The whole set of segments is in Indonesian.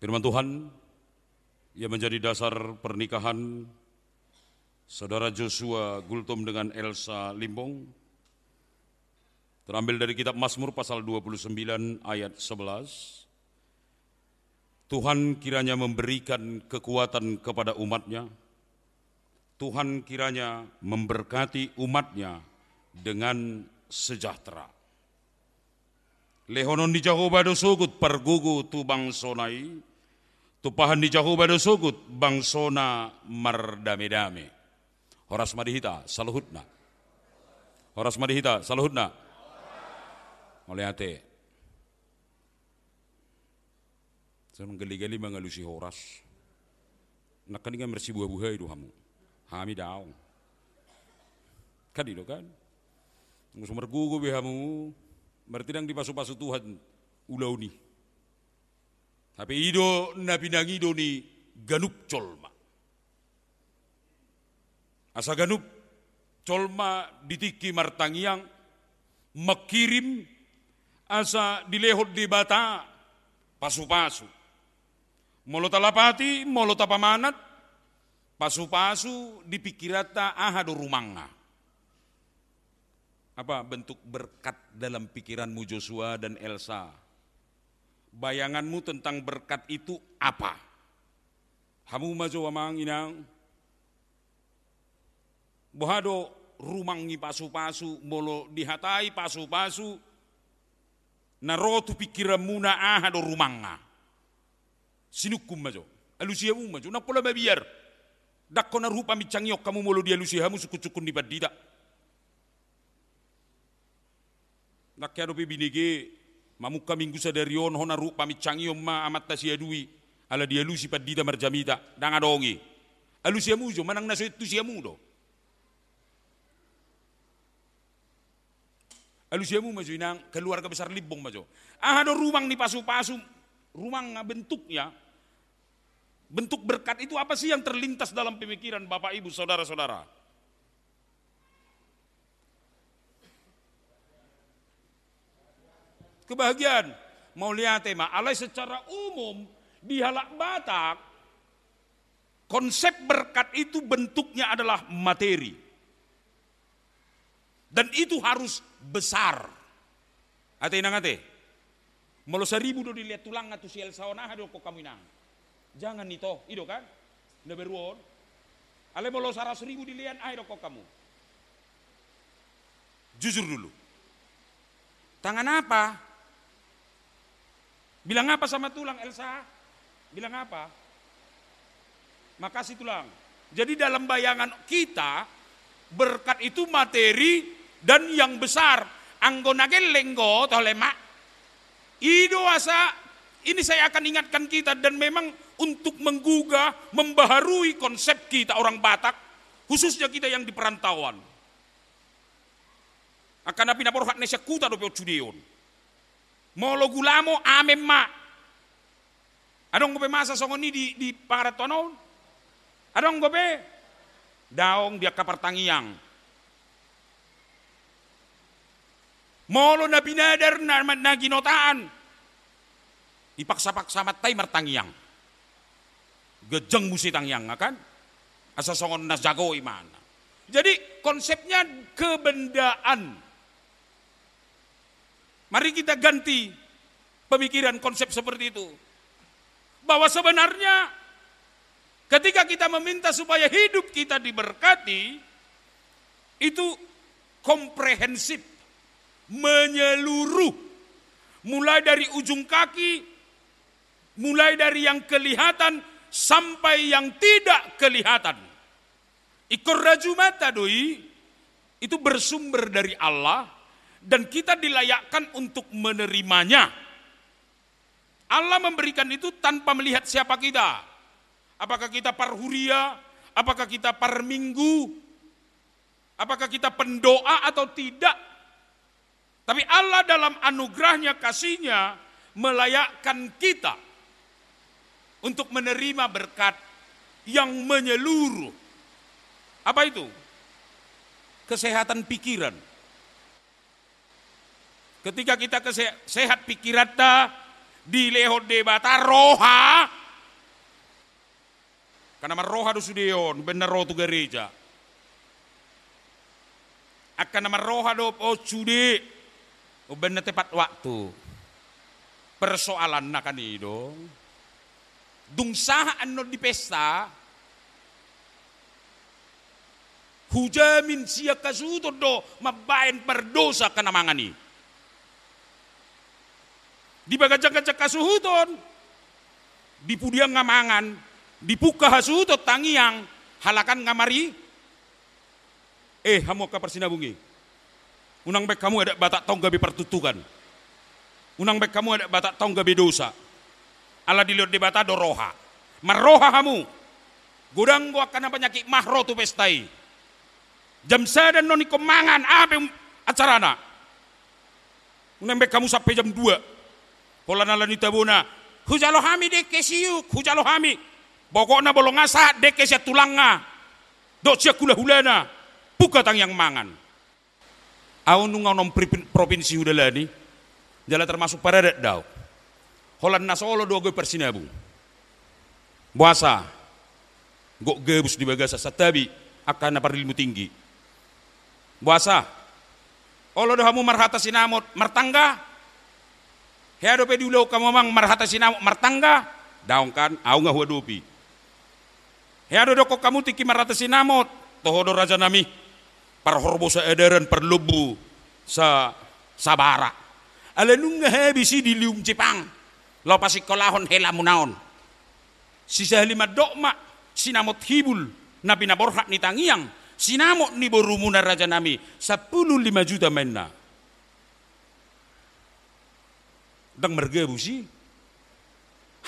Firman Tuhan yang menjadi dasar pernikahan Saudara Joshua Gultom dengan Elsa Limbong terambil dari kitab Mazmur pasal 29 ayat 11. Tuhan kiranya memberikan kekuatan kepada umatnya. Tuhan kiranya memberkati umatnya dengan sejahtera. Lehonon di Jahoba dosugut pergugu tu bangsonai, tupahan di Jahoba dosugut bangsona mardame-dame. Horas madihita saluhutna. Horas madihita saluhutna. Melihat saya menggali-gali mengalusi horas. Nak kan ingat bersih buah-buah itu kamu. Hami daun. Kan itu kan. Ngusumber gugu behamu. Berarti nang dipasu-pasu Tuhan ulau ni. Tapi ido nabi nang ido ni ganup colma. Asa ganup colma ditiki martangiang makirim asa dilehot di bata pasu-pasu. Molo talapati, molo tapamanat, pasu-pasu dipikirata ahado rumanga. Apa bentuk berkat dalam pikiranmu Joshua dan Elsa? Bayanganmu tentang berkat itu apa? Hamu majo amang inang. Bohado rumangi pasu-pasu, molo dihatai pasu-pasu, narotu pikiranmu na ahado rumanga. Sinukum majo, alusiamu majo, napola babiar. Dakko na rupa micangiok kamu molo di alusiamu suku-sukun di badida. Nakyado pe binege mamuka minggu sadarion hona rupa micangiom ma amat tasiadui ala dia lusi padita marjamita dang adongi. Alusiamu jo manang naso itu siamu do. Alusiamu majo inang keluarga besar Limbong majo. Ada rumang di pasu-pasu, rumang bentuknya. Bentuk berkat itu apa sih yang terlintas dalam pemikiran Bapak Ibu saudara-saudara? Kebahagiaan. Mau lihat tema, alai secara umum di Halak Batak konsep berkat itu bentuknya adalah materi. Dan itu harus besar. Ate inang ate. Molo 1000 do dilihat tulang atu si Elsaona hado ko kamu inang. Jangan itu, ido kan? Number 1. Ale molo 100.000 dilihat do ko kamu. Jujur dulu. Tangan apa? Bilang apa sama tulang Elsa? Bilang apa? Makasih tulang. Jadi dalam bayangan kita berkat itu materi dan yang besar. Anggo nagelenggo tolemak. Ido asa ini saya akan ingatkan kita dan memang untuk menggugah, membaharui konsep kita orang Batak, khususnya kita yang di perantauan. Akan napi naporhat nesya kuta do cudion. Molo gulamo amem ma. Adong gope masa songoni di paratonon. Adong gope daong dia kapartangiang. Molo na binadar na ginotaan. Ipaksa-paksa matay martangiang. Gejeng musitangiang kan? Asa songon na jago imana. Jadi konsepnya kebendaan. Mari kita ganti pemikiran konsep seperti itu. Bahwa sebenarnya ketika kita meminta supaya hidup kita diberkati, itu komprehensif. Menyeluruh, mulai dari ujung kaki, mulai dari yang kelihatan sampai yang tidak kelihatan. Ikor rajumata doi itu bersumber dari Allah dan kita dilayakkan untuk menerimanya. Allah memberikan itu tanpa melihat siapa kita. Apakah kita parhuria, apakah kita parminggu, apakah kita pendoa atau tidak. Tapi Allah dalam anugerahnya, kasihnya melayakkan kita untuk menerima berkat yang menyeluruh. Apa itu? Kesehatan pikiran. Ketika kita sehat pikiran, di lehot debata roha. Karena roha do sudeon benar rotu gereja. Akan nama roha do sude benar tepat waktu. Persoalan nakan itu. Dung saha ano di pesta. Hujamin siya kasutod do mabayan perdosa kanamangani. Di bagajak-gajak kasuhuton, di pudiang ngamangan, di puka hasutot tangiang, halakan ngamari. Hamu ka persinabungi. Unang bek kamu ada batak tong gabi pertutukan. Unang bek kamu ada batak tong gabi dosa. Ala dilihat di bata doroha. Maroha kamu. Godang gua akan penyakit mahro tu pestai. Jam sadan noni kemangan apa acarana. Unang bek kamu sampai jam 2. Pola nalani tabuna. Hujalo hami deke siuk, hujalo hami. Pokokna bolong asa deke sia tulanga. Dok sia kula hulana. Buka tang yang mangan. Aun nunga nom provinsi udalani. Jala termasuk paradat daw. Holan na solo do go persinabung. Buasa. Go gebus di bagasa satabi akan na parilmu tinggi. Buasa. Olo do hamu marhata sinamot martangga. Heado pe diulau kamu mang marhata sinamot martangga. Daong kan au nga huadopi. Heado do ko kamu tiki marhata sinamot tohodo raja nami. Parhorbo sa edaran perlubu sa sabara. Ala nung nga habisi di liung Jepang. Lo pasi kolahon hela munaon. Sisa lima dokma sinamot hibul na pinaborhak ni tangiang. Sinamot ni borumuna raja nami 15 juta menna. Dang mergebu si.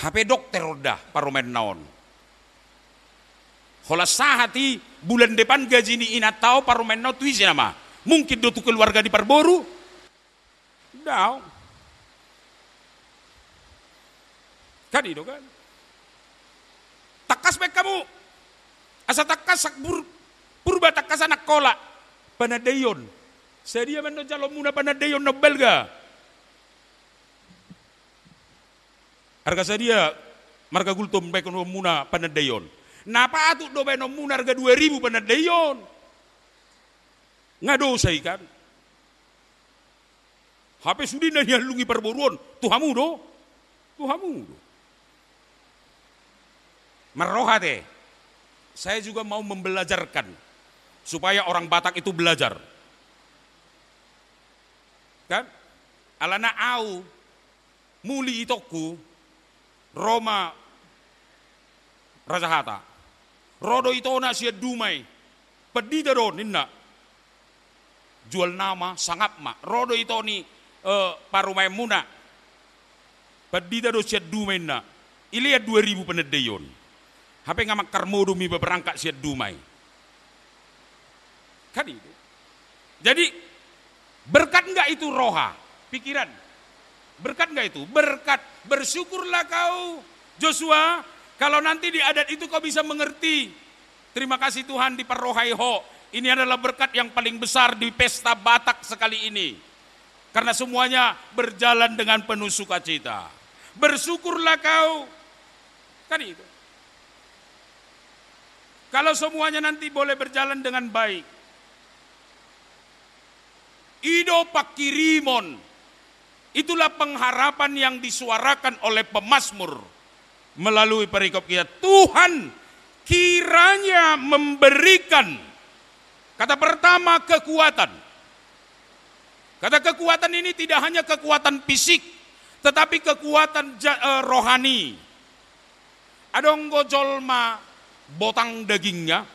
HP dokter udah parumen naon. Hola sahati bulan depan gaji ni inatau parumen naon tuisi nama. Mungkin do tu keluarga di Parboru. Daw. Kan itu kan. Takas baik kamu. Asa takas sakbur purba takas anak kola. Panadayon. Sedia mendo jalo muna panadayon no belga. Harga sedia marga gultum baik no muna panadayon. Napa atu do beno muna harga 2000 panadayon. Ngado say kan. HP sudi na lungi Parboruon. Tuhamu do. Tuhamu do. Merohate. Saya juga mau membelajarkan supaya orang Batak itu belajar. Kan? Alana au muli itoku Roma Raja Hata. Rodo itona sia dumai. Pedida do ninna. Jual nama sangap ma. Rodo itoni parumai muna. Pedida do sia dumai na. Ilia 2000 penedeyon. HP ngamak karmodo mi berangkat siat dumai. Kan itu. Jadi berkat enggak itu roha, pikiran. Berkat enggak itu? Berkat. Bersyukurlah kau Joshua kalau nanti di adat itu kau bisa mengerti. Terima kasih Tuhan di Parrohai Ho. Ini adalah berkat yang paling besar di pesta Batak sekali ini. Karena semuanya berjalan dengan penuh sukacita. Bersyukurlah kau. Kan itu. Kalau semuanya nanti boleh berjalan dengan baik. Ido pakirimon. Itulah pengharapan yang disuarakan oleh pemazmur. Melalui perikop kita. Tuhan kiranya memberikan. Kata pertama kekuatan. Kata kekuatan ini tidak hanya kekuatan fisik. Tetapi kekuatan rohani. Adonggo jolma botang dagingnya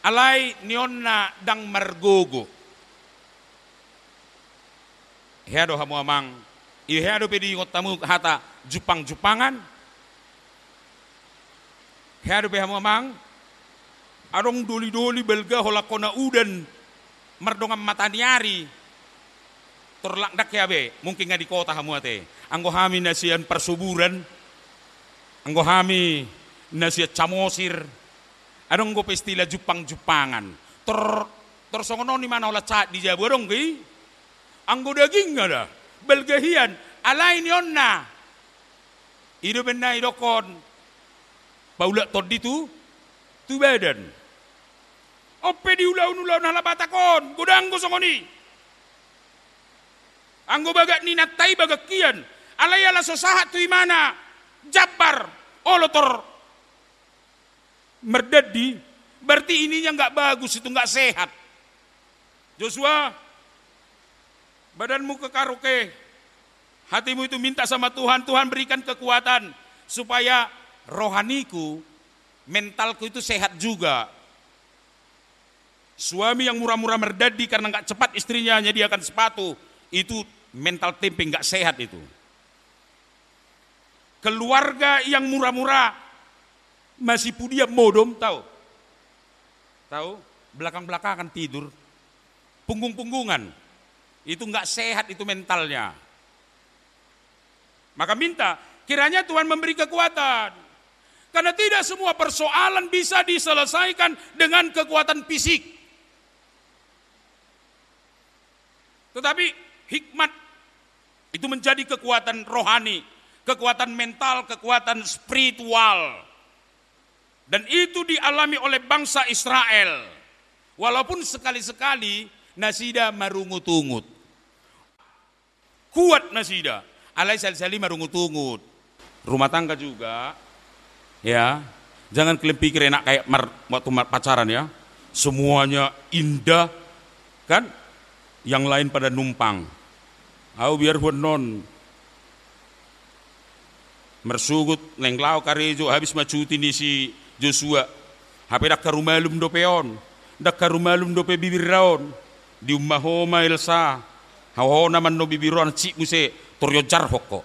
alai nionna dang margogo heado hamu amang heado pedi ngotamu hata Jepang-Jepangan heado pe hamu amang adong doli-doli belga hola kona udan mardongam mataniari torlak dak ya be mungkin nggak di kota hamu ate anggo hami nasian persuburan anggo hami nasihat camosir, adong go pestila Jepang-Jepangan, tersongono ni mana olah cat di Jawa dong ki, anggo daging ada, belgahian, alain yonna, Ido benai dokon. Paulak tod itu, tu badan. Ope diulaun-ulaun halabatakon, godang gosongoni. Anggo bagak ni natai bagak kian. Alayala sosahat tu imana. Jabar, olotor. Merdadi, berarti ininya nggak bagus, itu nggak sehat. Joshua, badanmu kekaroke. Hatimu itu minta sama Tuhan, Tuhan berikan kekuatan. Supaya rohaniku, mentalku itu sehat juga. Suami yang murah-murah merdadi karena nggak cepat istrinya nyediakan sepatu, itu mental tempe nggak sehat itu. Keluarga yang murah-murah masih pudia modom, tahu belakang-belakangan tidur, punggung-punggungan, itu nggak sehat itu mentalnya. Maka minta kiranya Tuhan memberi kekuatan, karena tidak semua persoalan bisa diselesaikan dengan kekuatan fisik. Tetapi hikmat itu menjadi kekuatan rohani, kekuatan mental, kekuatan spiritual. Dan itu dialami oleh bangsa Israel. Walaupun sekali-sekali nasida marungut-ungut. Kuat nasida, alai sali-sali marungut-ungut. Rumah tangga juga, ya, jangan kalian pikir enak kayak waktu pacaran ya. Semuanya indah, kan? Yang lain pada numpang. Au biar non mersugut nenglau karejo habis macuti ni si Joshua. Hape dak karumalum dopeon, dak karumalum dope bibiraon di umahoma Elsa. Hawona man no bibiron cik muse toryo jarhok kok.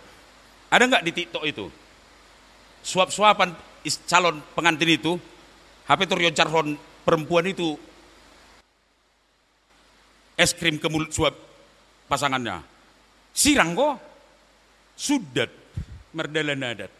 Ada enggak di TikTok itu? Suap-suapan calon pengantin itu, hape toryo jarhon perempuan itu es krim ke mulut suap pasangannya. Sirang kok. Sudat merdalan adat.